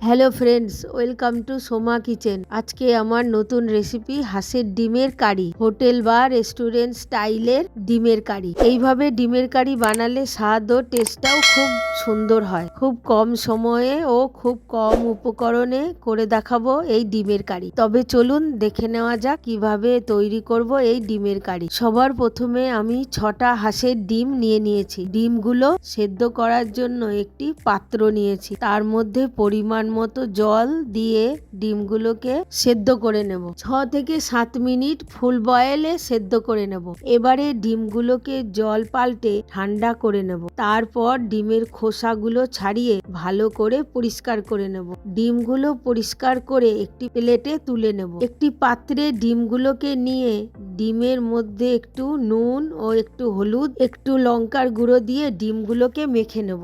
Hello friends, welcome to Soma kitchen. আজকে আমার নতুন রেসিপি হাঁসের ডিমের কারি, হোটেল বা রেস্টুরেন্ট স্টাইলের ডিমের কারি। এইভাবে ডিমের কারি বানালে স্বাদ ও টেস্টটাও খুব সুন্দর হয়। খুব কম সময়ে ও খুব কম উপকরণে করে দেখাবো এই ডিমের কারি। তবে চলুন দেখে নেওয়া যাক কিভাবে তৈরি করব এই ডিমের কারি। সবার প্রথমে আমি 6টা হাঁসের ডিম নিয়েছি। ডিমগুলো সেদ্ধ করার জন্য একটি পাত্র নিয়েছি। তার মধ্যে পরিমাণ মতো জল দিয়ে ডিমগুলোকে সেদ্ধ করে নেব। 6 থেকে 7 মিনিট ফুল বয়েলে সেদ্ধ করে নেব। এবারে ডিমগুলোকে জল পাল্টে ঠান্ডা করে নেব। তারপর ডিমের খোসাগুলো ছাড়িয়ে ভালো করে পরিষ্কার করে নেব। ডিমগুলো পরিষ্কার করে একটি প্লেটে তুলে নেব। একটি পাত্রে ডিমগুলোকে নিয়ে ডিমের মধ্যে একটু নুন ও একটু হলুদ, একটু লঙ্কার গুঁড়ো দিয়ে ডিমগুলোকে মেখে নেব।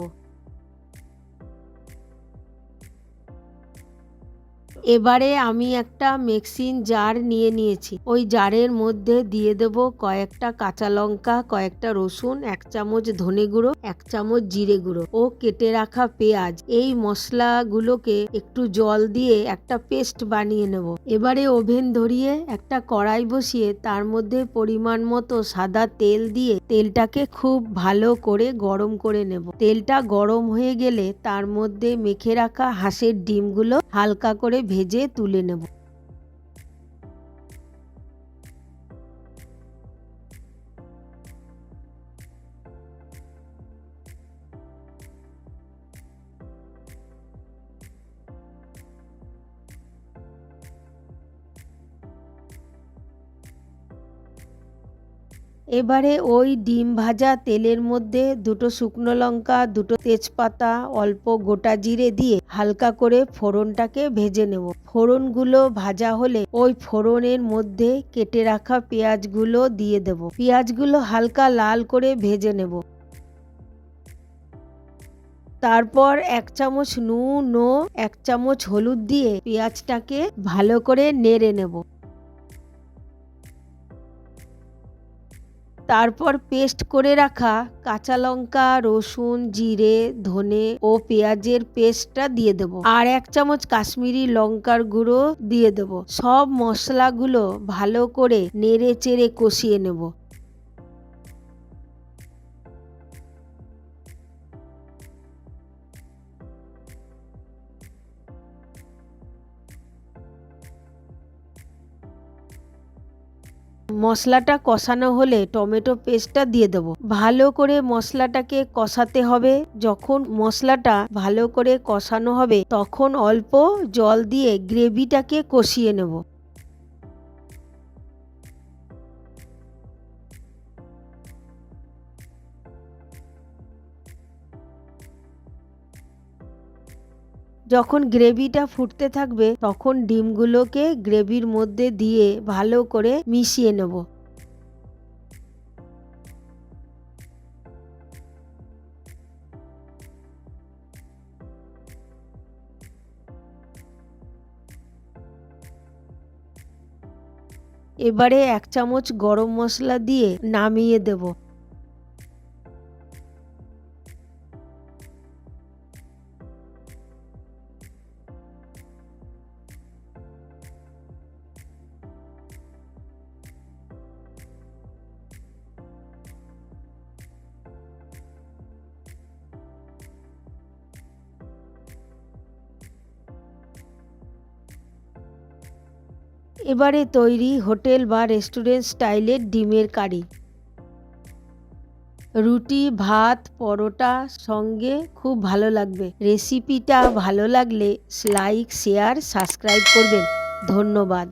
এবারে আমি একটা মিক্সিং জার নিয়েছি। ওই জারের মধ্যে দিয়ে দেব কয়েকটা কাঁচা লঙ্কা, কয়েকটা রসুন, 1 চামচ ধনে গুঁড়ো, 1 চামচ জিরে গুঁড়ো ও কেটে রাখা পেঁয়াজ। এই মশলাগুলোকে একটু জল দিয়ে একটা পেস্ট বানিয়ে নেব। এবারে ওভেন ধরিয়ে একটা কড়াই বসিয়ে তার মধ্যে পরিমাণ মতো সাদা তেল দিয়ে তেলটাকে খুব ভালো করে গরম করে নেব। তেলটা গরম হয়ে গেলে তার মধ্যে মেখে রাখা হাঁসের ডিমগুলো হালকা করে ভেজে তুলে নেব। এবারে ওই ডিম ভাজা তেলের মধ্যে 2টো শুকনো লঙ্কা, 2টো তেজপাতা, অল্প গোটা জিরে দিয়ে হালকা করে ফোড়নটাকে ভেজে নেব। ফোড়নগুলো ভাজা হলে ওই ফোড়নের মধ্যে কেটে রাখা পেঁয়াজগুলো দিয়ে দেব। পেঁয়াজগুলো হালকা লাল করে ভেজে নেব। তারপর 1 চামচ নুন ও 1 চামচ হলুদ দিয়ে পেঁয়াজটাকে ভালো করে নেড়ে নেব। তারপর পেস্ট করে রাখা কাঁচা লঙ্কা, রসুন, জিরে, ধনে ও পেঁয়াজের পেস্টটা দিয়ে দেব। আর 1 চামচ কাশ্মীরি লঙ্কার গুঁড়ো দিয়ে দেব। সব মশলাগুলো ভালো করে নেড়ে চেড়ে কষিয়ে নেব। মশলাটা কষানো হলে টমেটো পেস্টটা দিয়ে দেব। ভালো করে মশলাটাকে কষাতে হবে। যখন মশলাটা ভালো করে কষানো হবে তখন অল্প জল দিয়ে গ্রেভিটাকে কষিয়ে নেব। যখন গ্রেভিটা ফুটতে থাকবে তখন ডিমগুলোকে গ্রেভির মধ্যে দিয়ে ভালো করে মিশিয়ে নেব। এবারে 1 চামচ গরম মশলা দিয়ে নামিয়ে দেব। এবারে তৈরি হোটেল বা রেস্টুরেন্ট স্টাইলের ডিমের কারি। রুটি, ভাত, পরোটা সঙ্গে খুব ভালো লাগবে। রেসিপিটা ভালো লাগলে লাইক, শেয়ার, সাবস্ক্রাইব করবেন। ধন্যবাদ।